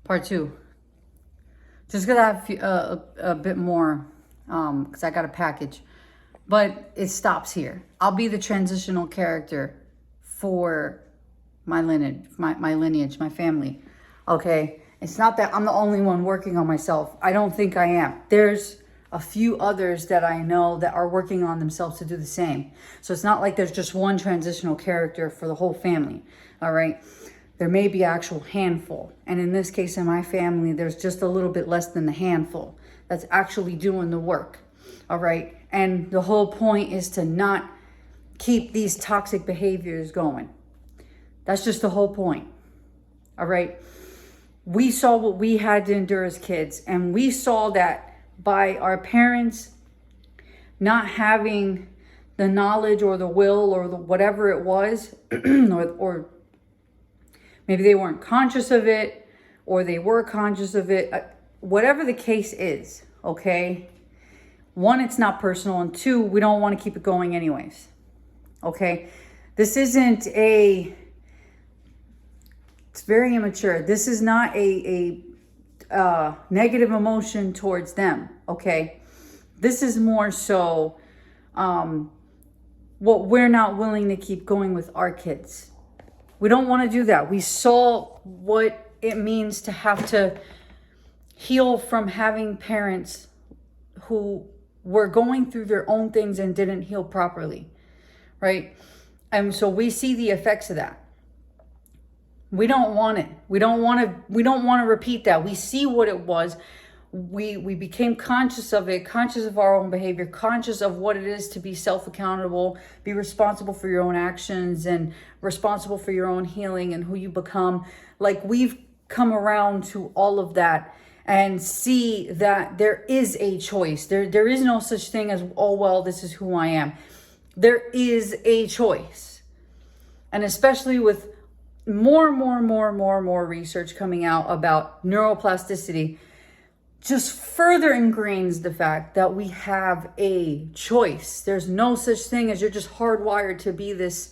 Part two. Just gonna have a bit more, because I got a package, but it stops here. I'll be the transitional character for my lineage, my family. Okay, it's not that I'm the only one working on myself. I don't think I am. There's a few others that I know that are working on themselves to do the same. So it's not like there's just one transitional character for the whole family. All right. There may be an actual handful. And in this case, in my family, there's just a little bit less than the handful that's actually doing the work. All right. And the whole point is to not keep these toxic behaviors going. That's just the whole point. All right. We saw what we had to endure as kids, and we saw that by our parents not having the knowledge or the will or the whatever it was, or maybe they weren't conscious of it, or they were conscious of it. Whatever the case is, okay? One, it's not personal, and two, we don't want to keep it going anyways. Okay? This isn't it's very immature. This is not a negative emotion towards them, okay? This is more so what we're not willing to keep going with our kids. We don't want to do that. We saw what it means to have to heal from having parents who were going through their own things and didn't heal properly, right? And so we see the effects of that. We don't want it. We don't want to repeat that. We see what it was. We became conscious of it, conscious of our own behavior, conscious of what it is to be self-accountable, be responsible for your own actions, and responsible for your own healing and who you become. Like, we've come around to all of that and see that there is a choice. There is no such thing as, oh, well, this is who I am. There is a choice. And especially with more research coming out about neuroplasticity, just further ingrains the fact that we have a choice. There's no such thing as you're just hardwired to be this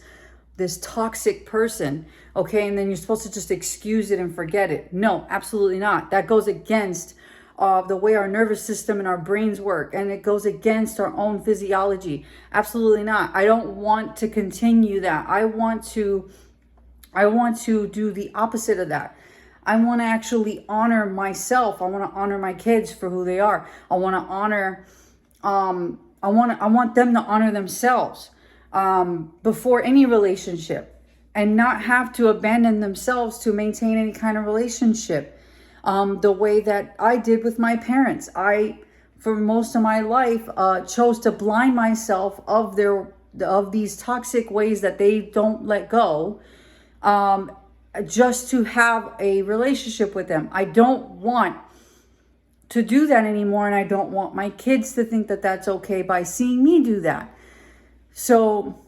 toxic person, okay? And then you're supposed to just excuse it and forget it. No, absolutely not. That goes against the way our nervous system and our brains work, and it goes against our own physiology. Absolutely not. I don't want to continue that. I want to do the opposite of that. I want to actually honor myself. I want to honor my kids for who they are. I want to honor, I want them to honor themselves before any relationship, and not have to abandon themselves to maintain any kind of relationship. The way that I did with my parents. I, for most of my life, chose to blind myself of these toxic ways that they don't let go, just to have a relationship with them. I don't want to do that anymore, and I don't want my kids to think that that's okay by seeing me do that. So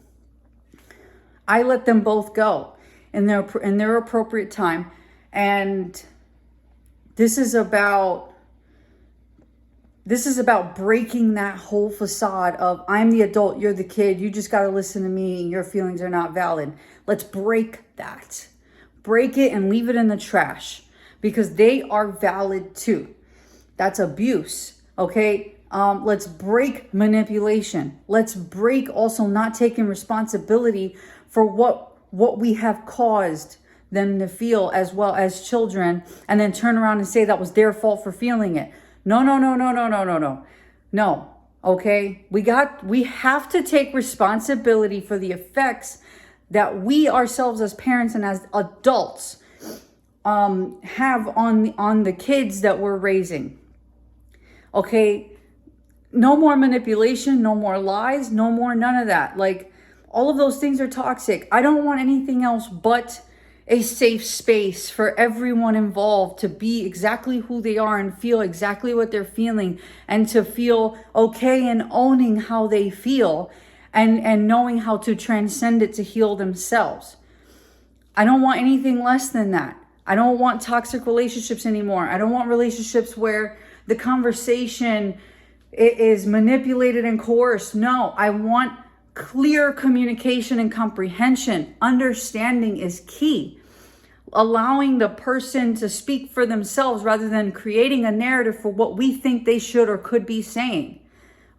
I let them both go in their appropriate time, and this is about breaking that whole facade of, I'm the adult, you're the kid, you just got to listen to me, and your feelings are not valid. Let's break that. Break it and leave it in the trash, because they are valid too. That's abuse, okay? Let's break manipulation. Let's break also not taking responsibility for what we have caused them to feel as well as children, and then turn around and say that was their fault for feeling it. No. Okay? We have to take responsibility for the effects that we ourselves as parents and as adults have on the kids that we're raising. Okay? No more manipulation, no more lies, no more none of that. Like, all of those things are toxic. I don't want anything else but a safe space for everyone involved to be exactly who they are and feel exactly what they're feeling, and to feel okay and owning how they feel, and knowing how to transcend it to heal themselves. I don't want anything less than that. I don't want toxic relationships anymore. I don't want relationships where the conversation is manipulated and coerced. No, I want clear communication and comprehension. Understanding is key. allowing the person to speak for themselves rather than creating a narrative for what we think they should or could be saying.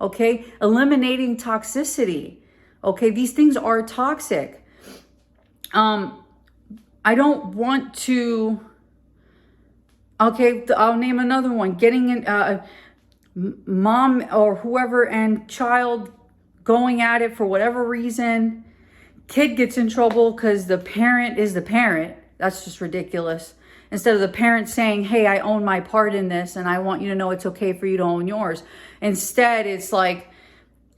Okay, eliminating toxicity. Okay, these things are toxic. I don't want to. Okay, I'll name another one. Getting in, mom or whoever and child going at it for whatever reason. Kid gets in trouble because the parent is the parent. That's just ridiculous. Instead of the parent saying, hey, I own my part in this and I want you to know it's okay for you to own yours. Instead, it's like,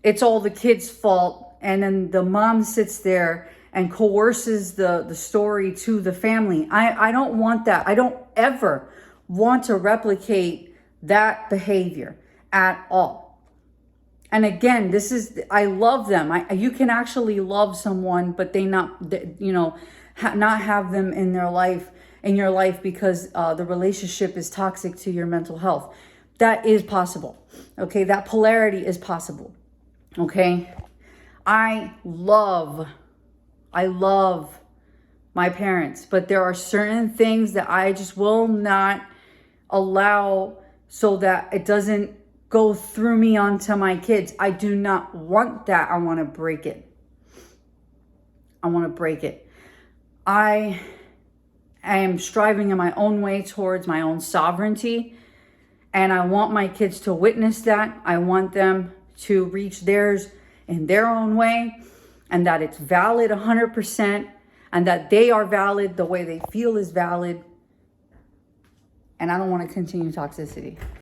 it's all the kid's fault. And then the mom sits there and coerces the story to the family. I don't want that. I don't ever want to replicate that behavior at all. And again, this is, I love them. You can actually love someone, but they not, you know, not have them in their life, in your life because the relationship is toxic to your mental health. That is possible. Okay, that polarity is possible. Okay, I love my parents, but there are certain things that I just will not allow so that it doesn't go through me onto my kids. I do not want that. I want to break it. I want to break it. I am striving in my own way towards my own sovereignty, and I want my kids to witness that. I want them to reach theirs in their own way, and that it's valid 100%, and that they are valid the way they feel is valid. And I don't want to continue toxicity.